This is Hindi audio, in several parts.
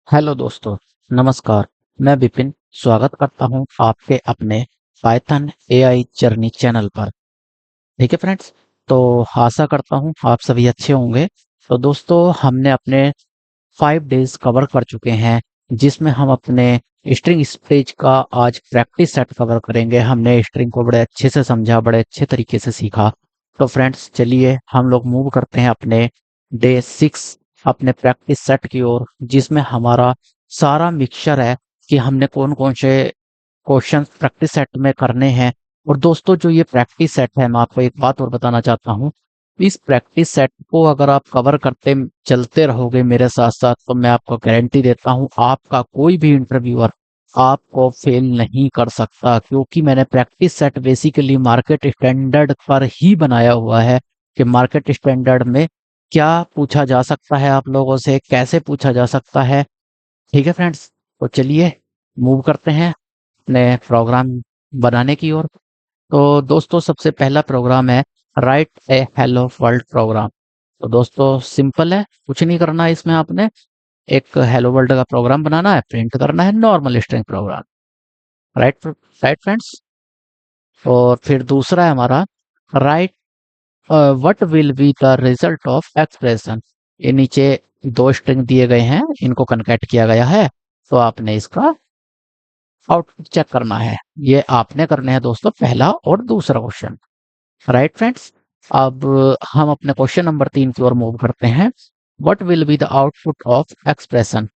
हेलो दोस्तों, नमस्कार। मैं विपिन स्वागत करता हूं आपके अपने पाइथन एआई जर्नी चैनल पर। ठीक है फ्रेंड्स, तो आशा करता हूं आप सभी अच्छे होंगे। तो दोस्तों, हमने अपने 5 डेज कवर कर चुके हैं, जिसमें हम अपने स्ट्रिंग स्पीच का आज प्रैक्टिस सेट कवर करेंगे। हमने स्ट्रिंग को बड़े अच्छे से समझा, बड़े अच्छे तरीके से सीखा। तो फ्रेंड्स, चलिए हम लोग मूव करते हैं अपने डे 6 अपने प्रैक्टिस सेट की ओर, जिसमें हमारा सारा मिक्सचर है कि हमने कौन कौन से क्वेश्चन प्रैक्टिस सेट में करने हैं। और दोस्तों, जो ये प्रैक्टिस सेट है, मैं आपको एक बात और बताना चाहता हूँ। इस प्रैक्टिस सेट को अगर आप कवर करते चलते रहोगे मेरे साथ साथ, तो मैं आपको गारंटी देता हूँ आपका कोई भी इंटरव्यूअर आपको फेल नहीं कर सकता, क्योंकि मैंने practice set basically market standard पर ही बनाया हुआ है कि मार्केट स्टैंडर्ड में क्या पूछा जा सकता है, आप लोगों से कैसे पूछा जा सकता है। ठीक है फ्रेंड्स, तो चलिए मूव करते हैं अपने प्रोग्राम बनाने की ओर। तो दोस्तों, सबसे पहला प्रोग्राम है राइट ए हेलो वर्ल्ड प्रोग्राम। तो दोस्तों, सिंपल है, कुछ नहीं करना है इसमें। आपने एक हेलो वर्ल्ड का प्रोग्राम बनाना है, प्रिंट करना है normal string program. Right right friends. और फिर दूसरा है हमारा right what will be the result of expression. ये नीचे दो स्ट्रिंग दिए गए हैं, इनको कनकेट किया गया है, तो आपने इसका आउटपुट चेक करना है। ये आपने करने हैं दोस्तों, पहला और दूसरा क्वेश्चन। Right friends. अब हम अपने क्वेश्चन नंबर 3 की ओर मूव करते हैं। What will be the output of expression.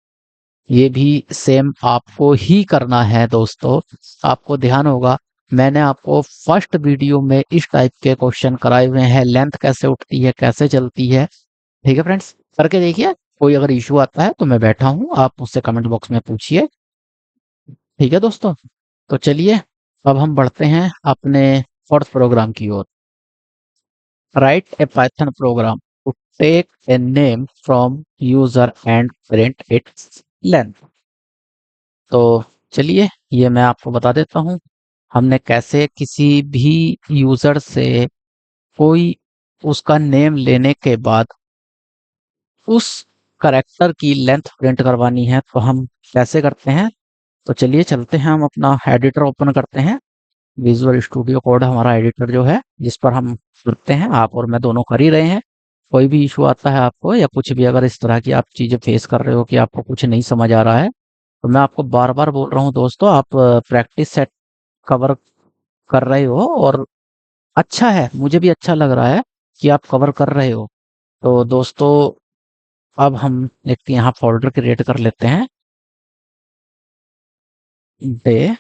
ये भी सेम आपको ही करना है दोस्तों। आपको ध्यान होगा, मैंने आपको फर्स्ट वीडियो में इस टाइप के क्वेश्चन कराए हुए हैं, लेंथ कैसे उठती है, कैसे चलती है। ठीक है फ्रेंड्स, करके देखिए। कोई अगर इशू आता है तो मैं बैठा हूं, आप मुझसे कमेंट बॉक्स में पूछिए। ठीक है दोस्तों, तो चलिए अब हम बढ़ते हैं अपने फोर्थ प्रोग्राम की ओर। Write a Python program to take a name from user and print its length. तो चलिए, ये मैं आपको बता देता हूँ हमने कैसे किसी भी यूजर से कोई उसका नेम लेने के बाद उस करेक्टर की लेंथ प्रिंट करवानी है, तो हम कैसे करते हैं। तो चलिए चलते हैं, हम अपना एडिटर ओपन करते हैं। विजुअल स्टूडियो कोड हमारा एडिटर जो है, जिस पर हम करते हैं, आप और मैं दोनों कर ही रहे हैं। कोई भी इशू आता है आपको, या कुछ भी अगर इस तरह की आप चीजें फेस कर रहे हो कि आपको कुछ नहीं समझ आ रहा है, तो मैं आपको बार बार बोल रहा हूँ दोस्तों, आप प्रैक्टिस सेट कवर कर रहे हो, और अच्छा है, मुझे भी अच्छा लग रहा है कि आप कवर कर रहे हो। तो दोस्तों, अब हम एक यहाँ फोल्डर क्रिएट कर लेते हैं, डे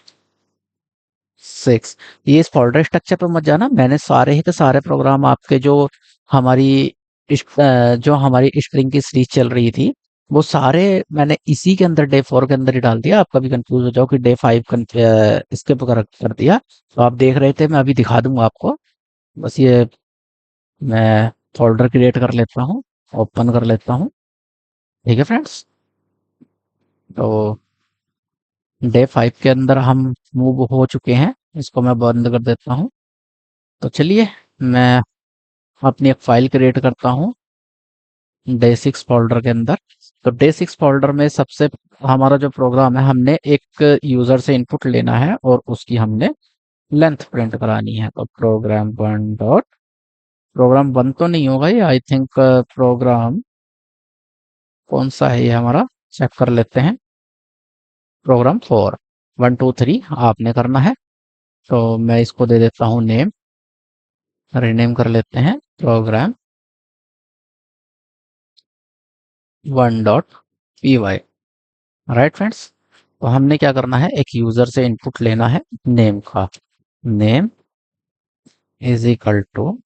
6। ये इस फोल्डर स्ट्रक्चर पर मत जाना, मैंने सारे ही के सारे प्रोग्राम आपके जो हमारी जो हमारी स्ट्रिंग की सीरीज चल रही थी, वो सारे मैंने इसी के अंदर डे 4 के अंदर ही डाल दिया। आप कभी कंफ्यूज हो जाओ कि डे 5 स्किप कर दिया, तो आप देख रहे थे, मैं अभी दिखा दूंगा आपको। बस ये मैं फोल्डर क्रिएट कर लेता हूँ, ओपन कर लेता हूँ। ठीक है फ्रेंड्स, तो डे 5 के अंदर हम मूव हो चुके हैं, इसको मैं बंद कर देता हूँ। तो चलिए, मैं अपनी एक फाइल क्रिएट करता हूँ डे 6 फोल्डर के अंदर। तो डे 6 फोल्डर में सबसे हमारा जो प्रोग्राम है, हमने एक यूजर से इनपुट लेना है और उसकी हमने लेंथ प्रिंट करानी है। तो प्रोग्राम 1 तो नहीं होगा ये, आई थिंक प्रोग्राम कौन सा है ये हमारा, चेक कर लेते हैं। प्रोग्राम 4, 1 2 3 आपने करना है। तो मैं इसको दे देता हूँ नेम, रीनेम कर लेते हैं program1.py। Right friends. तो हमने क्या करना है, एक यूजर से इनपुट लेना है नेम का। Name is equal to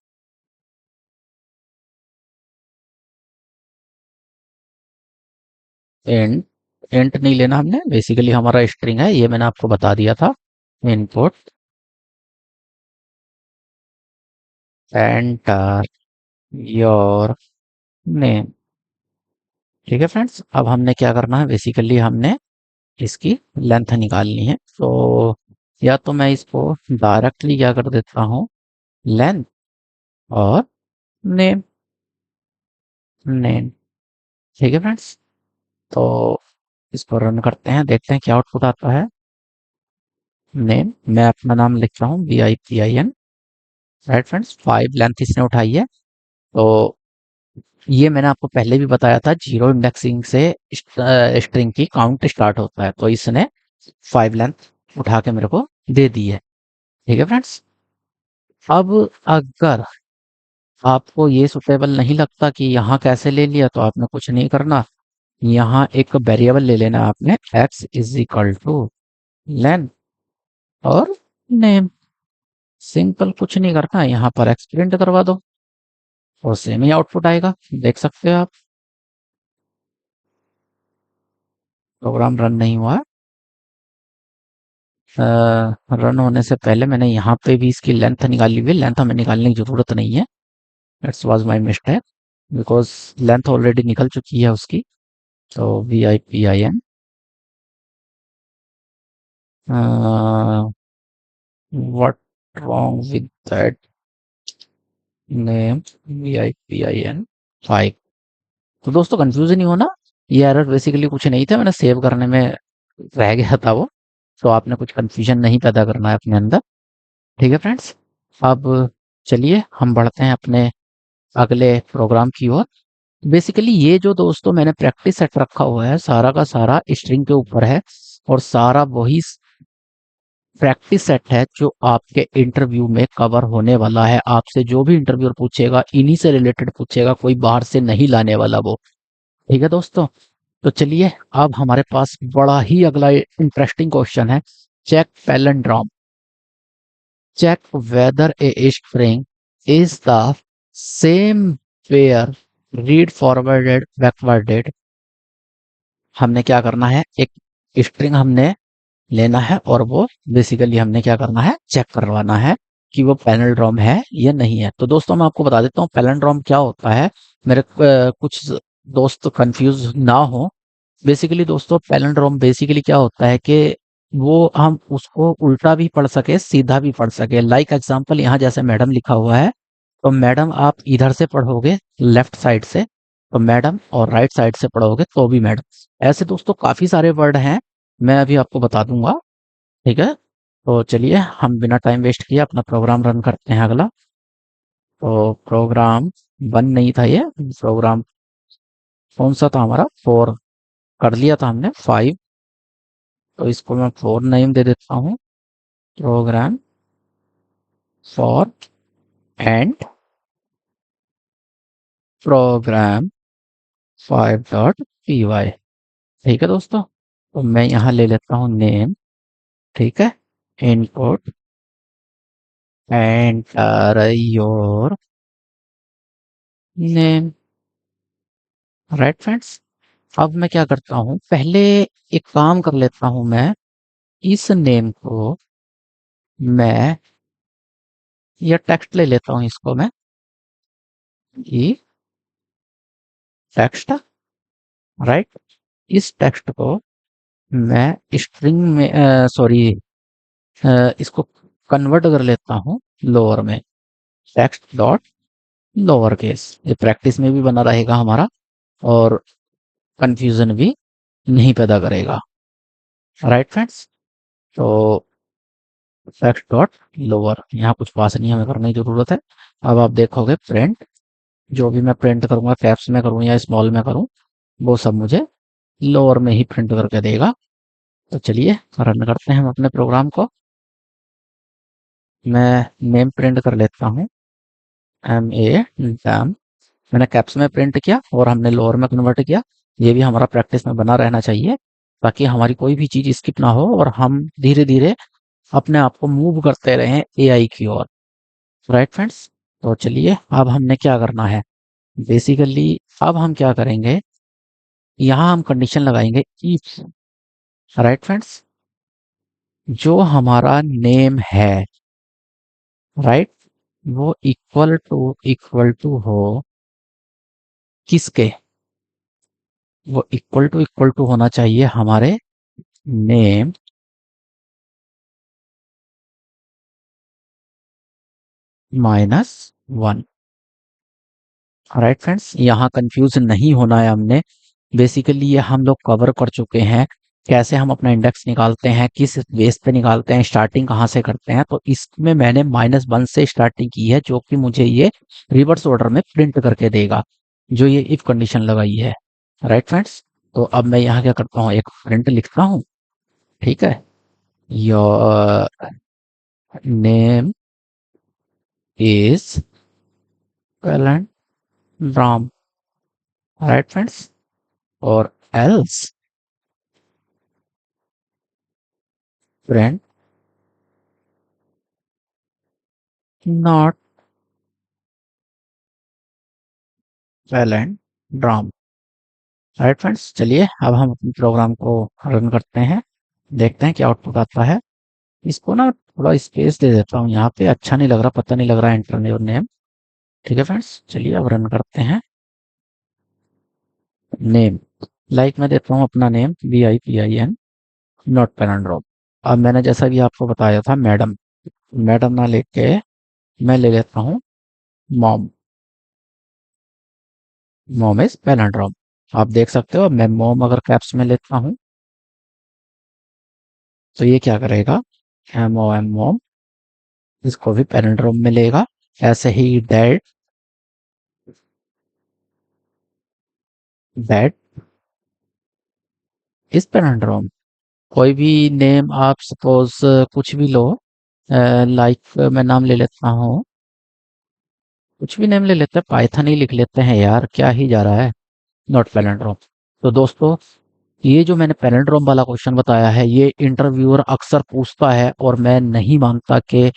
int. Int नहीं लेना हमने, बेसिकली हमारा स्ट्रिंग है, ये मैंने आपको बता दिया था। Input enter your name. ठीक है फ्रेंड्स, अब हमने क्या करना है, बेसिकली हमने इसकी लेंथ निकालनी है। तो या तो मैं इसको डायरेक्टली क्या कर देता हूँ, लेंथ और नेम। नेम। ठीक है फ्रेंड्स। तो इसको रन करते हैं, देखते हैं क्या आउटपुट आता है। नेम, मैं अपना नाम लिख रहा हूँ BIPIN। राइट फ्रेंड्स, 5 लेंथ इसने उठाई है। तो ये मैंने आपको पहले भी बताया था, जीरो इंडेक्सिंग से स्ट्रिंग की काउंट स्टार्ट होता है। तो इसने 5 लेंथ उठा के मेरे को दे दी है। ठीक है फ्रेंड्स, अब अगर आपको ये सुटेबल नहीं लगता कि यहाँ कैसे ले लिया, तो आपने कुछ नहीं करना। यहाँ एक वेरिएबल ले लेना आपने, x is equal to length और नेम। सिंपल, कुछ नहीं करना, यहाँ पर x प्रिंट करवा दो और सेम ही आउटपुट आएगा। देख सकते हो आप, प्रोग्राम रन नहीं हुआ। रन होने से पहले मैंने यहाँ पे भी इसकी लेंथ निकाली हुई है। लेंथ हमें निकालने की जरूरत नहीं है, that's was my mistake, because length already निकल चुकी है उसकी। तो VIPIN, what wrong with that name VIPIN 5। तो दोस्तों कंफ्यूज नहीं होना, ये एरर बेसिकली कुछ नहीं था, मैंने सेव करने में रह गया था वो। तो आपने कुछ कंफ्यूजन नहीं पैदा करना है अपने अंदर। ठीक है फ्रेंड्स, अब चलिए हम बढ़ते हैं अपने अगले प्रोग्राम की ओर। बेसिकली ये जो दोस्तों मैंने प्रैक्टिस सेट रखा हुआ है, सारा का सारा स्ट्रिंग के ऊपर है और सारा वही प्रैक्टिस सेट है जो आपके इंटरव्यू में कवर होने वाला है। आपसे जो भी इंटरव्यूअर पूछेगा इन्हीं से रिलेटेड पूछेगा, कोई बाहर से नहीं लाने वाला वो। ठीक है दोस्तों, तो चलिए अब हमारे पास बड़ा ही अगला इंटरेस्टिंग क्वेश्चन है। Check palindrome, check whether a string is the same pair read forwarded backwarded। हमने क्या करना है, एक स्ट्रिंग हमने लेना है और वो बेसिकली हमने क्या करना है, चेक करवाना है कि वो पैनल्ड्रॉम है या नहीं है। तो दोस्तों मैं आपको बता देता हूँ पैनल्ड्रॉम क्या होता है, मेरे कुछ दोस्त कंफ्यूज ना हो। बेसिकली दोस्तों पैलिंड्रोम बेसिकली क्या होता है कि वो हम उसको उल्टा भी पढ़ सके सीधा भी पढ़ सके। लाइक एग्जांपल, यहाँ जैसे मैडम लिखा हुआ है, तो मैडम आप इधर से पढ़ोगे लेफ्ट साइड से तो मैडम, और राइट साइड से पढ़ोगे तो भी मैडम। ऐसे दोस्तों काफी सारे वर्ड हैं, मैं अभी आपको बता दूंगा। ठीक है, तो चलिए हम बिना टाइम वेस्ट किए अपना प्रोग्राम रन करते हैं अगला। तो प्रोग्राम वन नहीं था ये, प्रोग्राम कौन सा था हमारा, 4 कर लिया था हमने, 5। तो इसको मैं 4 नेम दे देता हूँ, programme for and programme 5.py। ठीक है दोस्तों, तो मैं यहाँ ले लेता हूँ नेम। ठीक है, input enter your name. Right friends, अब मैं क्या करता हूँ, पहले एक काम कर लेता हूँ मैं, इस नेम को मैं, ये टेक्स्ट ले लेता हूँ, इसको मैं ये टेक्स्ट। राइट, इस टेक्स्ट को मैं स्ट्रिंग में सॉरी इसको कन्वर्ट कर लेता हूँ लोअर में, टेक्स्ट डॉट लोअर केस। ये प्रैक्टिस में भी बना रहेगा हमारा और कंफ्यूजन भी नहीं पैदा करेगा। राइट फ्रेंड्स, तो टेक्स्ट डॉट लोअर, यहाँ कुछ पास नहीं हमें करने की जरूरत है। अब आप देखोगे प्रिंट, जो भी मैं प्रिंट करूंगा कैप्स में करूँ या स्मॉल में करूँ, वो सब मुझे लोअर में ही प्रिंट करके देगा। तो चलिए रन करते हैं हम अपने प्रोग्राम को। मैं नेम प्रिंट कर लेता हूँ, MA, मैंने कैप्स में प्रिंट किया और हमने लोअर में कन्वर्ट किया। ये भी हमारा प्रैक्टिस में बना रहना चाहिए, ताकि हमारी कोई भी चीज स्किप ना हो और हम धीरे धीरे अपने आप को मूव करते रहें AI की ओर। राइट फ्रेंड्स, तो चलिए अब हमने क्या करना है, बेसिकली अब हम क्या करेंगे, यहाँ हम कंडीशन लगाएंगे इफ। राइट फ्रेंड्स, जो हमारा नेम है, राइट, वो इक्वल टू हो किसके, वो इक्वल टू होना चाहिए हमारे नेम -1। राइट फ्रेंड्स, यहाँ कंफ्यूज नहीं होना है हमने, बेसिकली ये हम लोग कवर कर चुके हैं, कैसे हम अपना इंडेक्स निकालते हैं, किस बेस पे निकालते हैं, स्टार्टिंग कहाँ से करते हैं। तो इसमें मैंने -1 से स्टार्टिंग की है, जो कि मुझे ये रिवर्स ऑर्डर में प्रिंट करके देगा, जो ये इफ कंडीशन लगाई है। राइट फ्रेंड्स, तो अब मैं यहाँ क्या करता हूँ, एक प्रिंट लिखता हूँ। ठीक है, your name is palindrome. Right friends, और else print not palindrome. Right friends, चलिए अब हम अपने प्रोग्राम को रन करते हैं, देखते हैं क्या आउटपुट आता है। इसको ना थोड़ा स्पेस दे देता हूँ यहाँ पे, अच्छा नहीं लग रहा, पता नहीं लग रहा है एंटर योर नेम। ठीक है फ्रेंड्स, चलिए अब रन करते हैं। नेम, लाइक मैं देता हूँ अपना नेम VIPIN, नॉट पैलिंड्रोम। अब मैंने जैसा भी आपको बताया था, मैडम, मैडम ना लेके मैं ले लेता हूँ मॉम। Mom is palindrome. आप देख सकते हो, मैं मॉम अगर कैप्स में लेता हूँ तो ये क्या करेगा, MOM मॉम, इसको भी पैलिंड्रोम में लेगा। ऐसे ही डैड, डैड इज पैलिंड्रोम। कोई भी नेम आप सपोज कुछ भी लो, लाइक मैं नाम ले लेता हूँ, कुछ भी नेम ले लेते हैं, पाइथन ही लिख लेते हैं यार, क्या ही जा रहा है, नॉट पैलिंड्रोम। तो दोस्तों, ये जो मैंने पैलिंड्रोम वाला क्वेश्चन बताया है, ये इंटरव्यूअर अक्सर पूछता है, और मैं नहीं मानता कि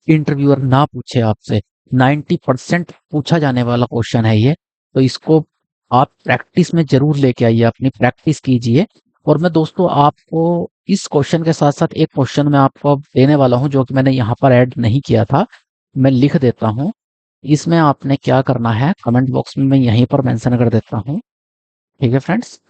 इंटरव्यूअर ना पूछे आपसे। 90% पूछा जाने वाला क्वेश्चन है ये, तो इसको आप प्रैक्टिस में जरूर लेके आइए, अपनी प्रैक्टिस कीजिए। और मैं दोस्तों आपको इस क्वेश्चन के साथ साथ एक क्वेश्चन मैं आपको अब देने वाला हूं, जो कि मैंने यहाँ पर ऐड नहीं किया था, मैं लिख देता हूँ। इसमें आपने क्या करना है, कमेंट बॉक्स में मैं यहीं पर मेंशन कर देता हूँ। ठीक है फ्रेंड्स,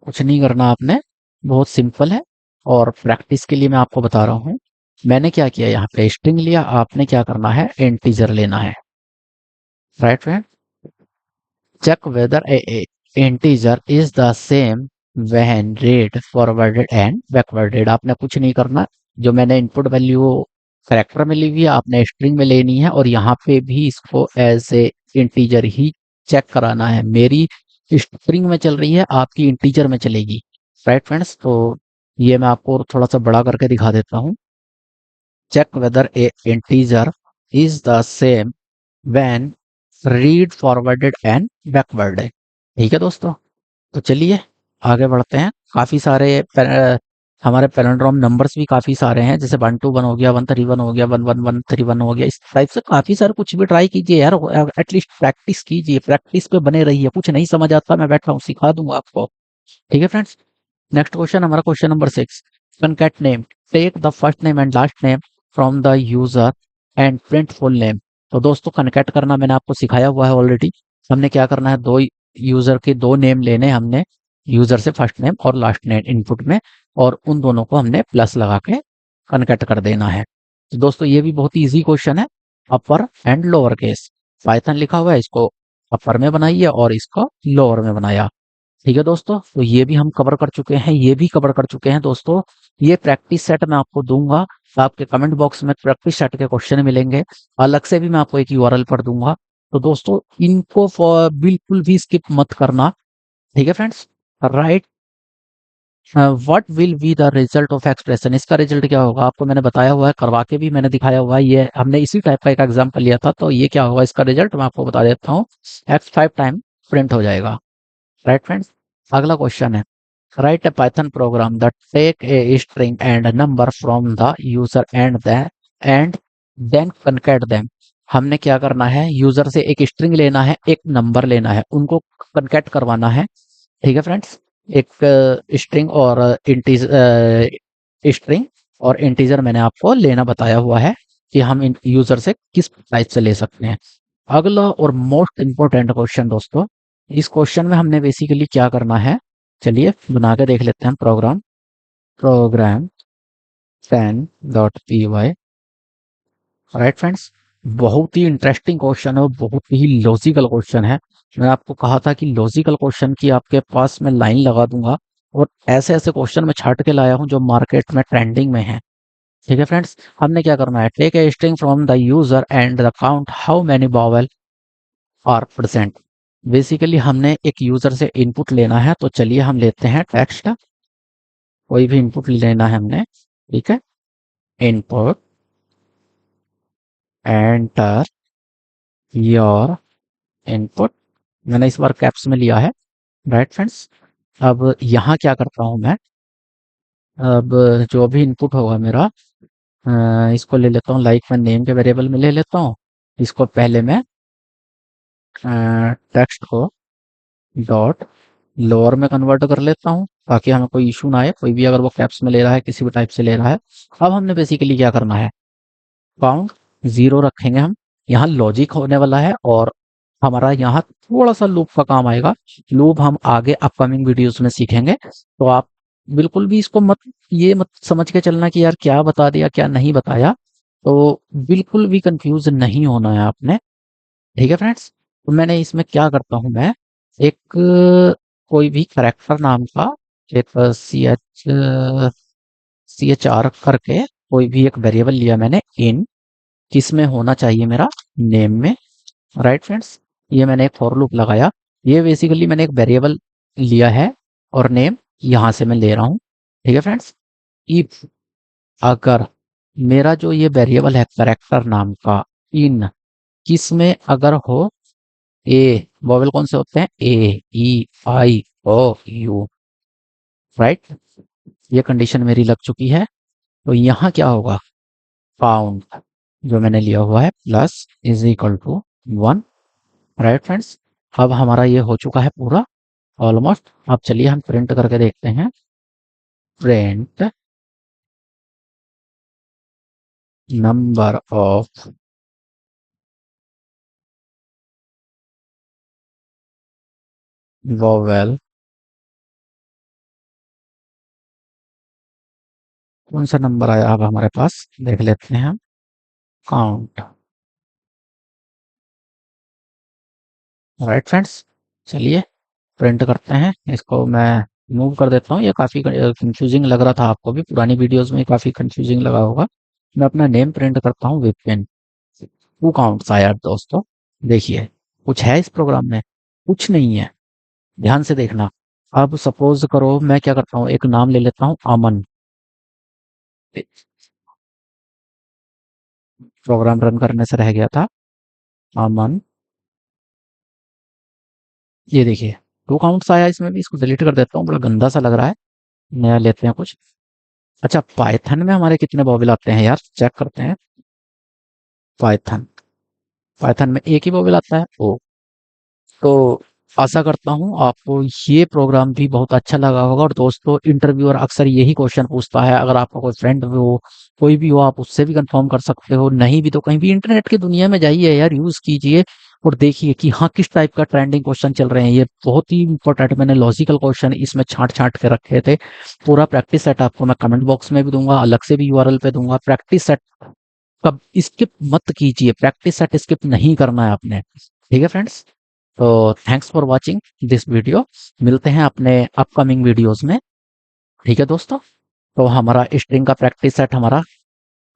कुछ नहीं करना आपने, बहुत सिंपल है, और प्रैक्टिस के लिए मैं आपको बता रहा हूँ। मैंने क्या किया, यहाँ पे स्ट्रिंग लिया, आपने क्या करना है, इंटीजर लेना है। Right friend, check whether a integer is the same when read forwarded and backwarded. आपने कुछ नहीं करना, जो मैंने इनपुट वैल्यू करेक्टर में ली हुई है, आपने स्ट्रिंग में लेनी है, और यहाँ पे भी इसको एज ए इंटीजर ही चेक कराना है। मेरी स्ट्रिंग में चल रही है, आपकी इंटीजर में चलेगी। राइट फ्रेंड्स, तो ये मैं आपको थोड़ा सा बड़ा करके दिखा देता हूँ। Check whether a integer is the same when read forwarded and backwarded. ठीक है दोस्तों, तो चलिए आगे बढ़ते हैं। काफी सारे हमारे पैलिंड्रोम नंबर्स भी काफी सारे हैं, जैसे 121 हो गया, 131 हो गया, 11131 हो गया, इस टाइप से काफी सारे। कुछ भी ट्राई कीजिए यार, एटलीस्ट प्रैक्टिस कीजिए, प्रैक्टिस पे बने रहिए। कुछ नहीं समझ आता, मैं बैठा हूँ, सिखा दूंगा आपको। ठीक है फ्रेंड्स, नेक्स्ट क्वेश्चन, हमारा question number 6। concat name, take the first name and last name from the user and print full name. तो दोस्तों, कनकैट करना मैंने आपको सिखाया हुआ है ऑलरेडी। हमने क्या करना है, दो यूजर के दो नेम लेने हमने, यूजर से फर्स्ट नेम और लास्ट नेम इनपुट में, और उन दोनों को हमने प्लस लगा के कनकैट कर देना है। तो दोस्तों, ये भी बहुत ही इजी क्वेश्चन है। अपर एंड लोअर केस, पाइथन लिखा हुआ है, इसको अपर में बनाइए और इसको लोअर में बनाया। ठीक है दोस्तों, तो ये भी हम कवर कर चुके हैं, ये भी कवर कर चुके हैं दोस्तों। ये प्रैक्टिस सेट मैं आपको दूंगा, आपके कमेंट बॉक्स में प्रैक्टिस सेट के क्वेश्चन मिलेंगे, अलग से भी मैं आपको एक URL पर दूंगा। तो दोस्तों, इनको बिल्कुल भी स्किप मत करना। ठीक है friends, right, what will be the result of expression, इसका रिजल्ट क्या होगा आपको मैंने बताया हुआ है, करवा के भी मैंने दिखाया हुआ है। ये हमने इसी टाइप का एक एग्जाम्पल लिया था, तो ये क्या होगा, इसका रिजल्ट मैं आपको बता देता हूँ। X5 टाइम प्रिंट हो जाएगा। राइट फ्रेंड्स, अगला क्वेश्चन है, write a Python program that take a string and number from the user and then concat them. हमने क्या करना है, यूजर से एक स्ट्रिंग लेना है, एक नंबर लेना है, उनको कनकैट करवाना है। ठीक है फ्रेंड्स, एक स्ट्रिंग और स्ट्रिंग और इंटीजर मैंने आपको लेना बताया हुआ है, कि हम इन यूजर से किस टाइप से ले सकते हैं। अगला और मोस्ट इंपॉर्टेंट क्वेश्चन दोस्तों, इस क्वेश्चन में हमने बेसिकली क्या करना है, चलिए बना के देख लेते हैं। Programme 10.py। राइट फ्रेंड्स, बहुत ही इंटरेस्टिंग क्वेश्चन है, बहुत ही लॉजिकल क्वेश्चन है। मैं आपको कहा था कि लॉजिकल क्वेश्चन की आपके पास मैं लाइन लगा दूंगा, और ऐसे ऐसे क्वेश्चन मैं छाट के लाया हूं जो मार्केट में ट्रेंडिंग में है। ठीक है फ्रेंड्स, हमने क्या करना है, take a string from the user and the count how many vowel are present. Basically हमने एक यूजर से इनपुट लेना है, तो चलिए हम लेते हैं टेक्स्ट, कोई भी इनपुट लेना है हमने। ठीक है, इनपुट, एंटर योर इनपुट, मैंने इस बार कैप्स में लिया है। राइट फ्रेंड्स, अब यहाँ क्या करता हूँ मैं, अब जो भी इनपुट होगा मेरा, इसको ले लेता हूँ, लाइक मैं नेम के वेरिएबल में ले लेता हूँ। इसको पहले मैं टेक्स्ट को डॉट लोअर में कन्वर्ट कर लेता हूँ, ताकि हमें कोई इशू ना आए, कोई भी अगर वो कैप्स में ले रहा है, किसी भी टाइप से ले रहा है। अब हमने बेसिकली क्या करना है, काउंट 0 रखेंगे हम। यहाँ लॉजिक होने वाला है, और हमारा यहाँ थोड़ा सा लूप का काम आएगा। लूप हम आगे अपकमिंग वीडियोस में सीखेंगे, तो आप बिल्कुल भी इसको मत समझ के चलना कि यार क्या बता दिया क्या नहीं बताया, तो बिल्कुल भी कंफ्यूज नहीं होना है आपने। ठीक है फ्रेंड्स, तो मैंने इसमें क्या करता हूँ, मैं एक कोई भी करेक्टर नाम का एक सी एच आर करके कोई भी एक वेरिएबल लिया मैंने, इन किसमें होना चाहिए मेरा, नेम में। राइट फ्रेंड्स, ये मैंने एक फॉर लूप लगाया। ये बेसिकली मैंने एक वेरिएबल लिया है, और नेम यहाँ से मैं ले रहा हूँ। ठीक है फ्रेंड्स, इफ अगर मेरा जो ये वेरिएबल है करेक्टर नाम का, इन किस में अगर हो, ए वोवेल कौन से होते हैं, ए ई आई ओ यू। राइट, ये कंडीशन मेरी लग चुकी है। तो यहाँ क्या होगा, काउंट जो मैंने लिया हुआ है plus is equal to 1। Right friends, अब हमारा ये हो चुका है पूरा ऑलमोस्ट। अब चलिए हम प्रिंट करके देखते हैं, प्रिंट नंबर ऑफ वोवेल, कौन सा नंबर आया अब हमारे पास, देख लेते हैं हम, काउंट। राइट फ्रेंड्स, चलिए प्रिंट करते हैं। इसको मैं मूव कर देता हूँ, ये काफ़ी कंफ्यूजिंग लग रहा था आपको भी, पुरानी वीडियोस में काफ़ी कंफ्यूजिंग लगा होगा। मैं अपना नेम प्रिंट करता हूँ, विपिन। टू काउंट्स आया दोस्तों, देखिए कुछ है इस प्रोग्राम में, कुछ नहीं है, ध्यान से देखना। अब सपोज करो मैं क्या करता हूँ, एक नाम ले लेता हूँ अमन। प्रोग्राम रन करने से रह गया था, अमन। ये देखिए टू काउंट्स आया इसमें भी, इसको डिलीट कर देता हूँ, बड़ा गंदा सा लग रहा है। नया लेते हैं कुछ। अच्छा, पाइथन में हमारे कितने बॉबिल आते हैं यार, चेक करते हैं। पाइथन, पाइथन में एक ही बॉबिल आता है, ओ। तो आशा करता हूँ आपको ये प्रोग्राम भी बहुत अच्छा लगा होगा। और दोस्तों, इंटरव्यूअर अक्सर यही क्वेश्चन पूछता है, अगर आपका कोई फ्रेंड हो, कोई भी हो, आप उससे भी कंफर्म कर सकते हो। नहीं भी तो कहीं भी इंटरनेट की दुनिया में जाइए यार, यूज कीजिए और देखिए कि हाँ किस टाइप का ट्रेंडिंग क्वेश्चन चल रहे हैं। ये बहुत ही इंपॉर्टेंट, मैंने लॉजिकल क्वेश्चन इसमें छांट छांट के रखे थे। पूरा प्रैक्टिस सेट आपको मैं कमेंट बॉक्स में भी दूंगा, अलग से भी यूआरएल पे दूंगा। प्रैक्टिस सेट कब स्किप मत कीजिए, प्रैक्टिस सेट स्किप नहीं करना है आपने। ठीक है फ्रेंड्स, तो thanks for watching this video, मिलते हैं अपने अपकमिंग वीडियोस में। ठीक है दोस्तों, तो हमारा स्ट्रिंग का प्रैक्टिस सेट हमारा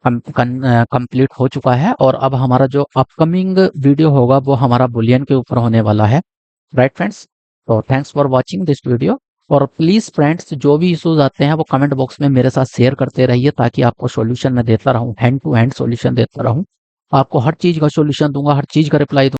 कंप्लीट हो चुका है, और अब हमारा जो अपकमिंग वीडियो होगा वो हमारा बुलियन के ऊपर होने वाला है। राइट फ्रेंड्स, तो thanks for watching this video. और प्लीज फ्रेंड्स, जो भी इश्यूज आते हैं वो कमेंट बॉक्स में मेरे साथ शेयर करते रहिए, ताकि आपको सॉल्यूशन मैं देता रहूं, हैंड टू हैंड सॉल्यूशन देता रहूं। आपको हर चीज का सॉल्यूशन दूंगा, हर चीज का रिप्लाई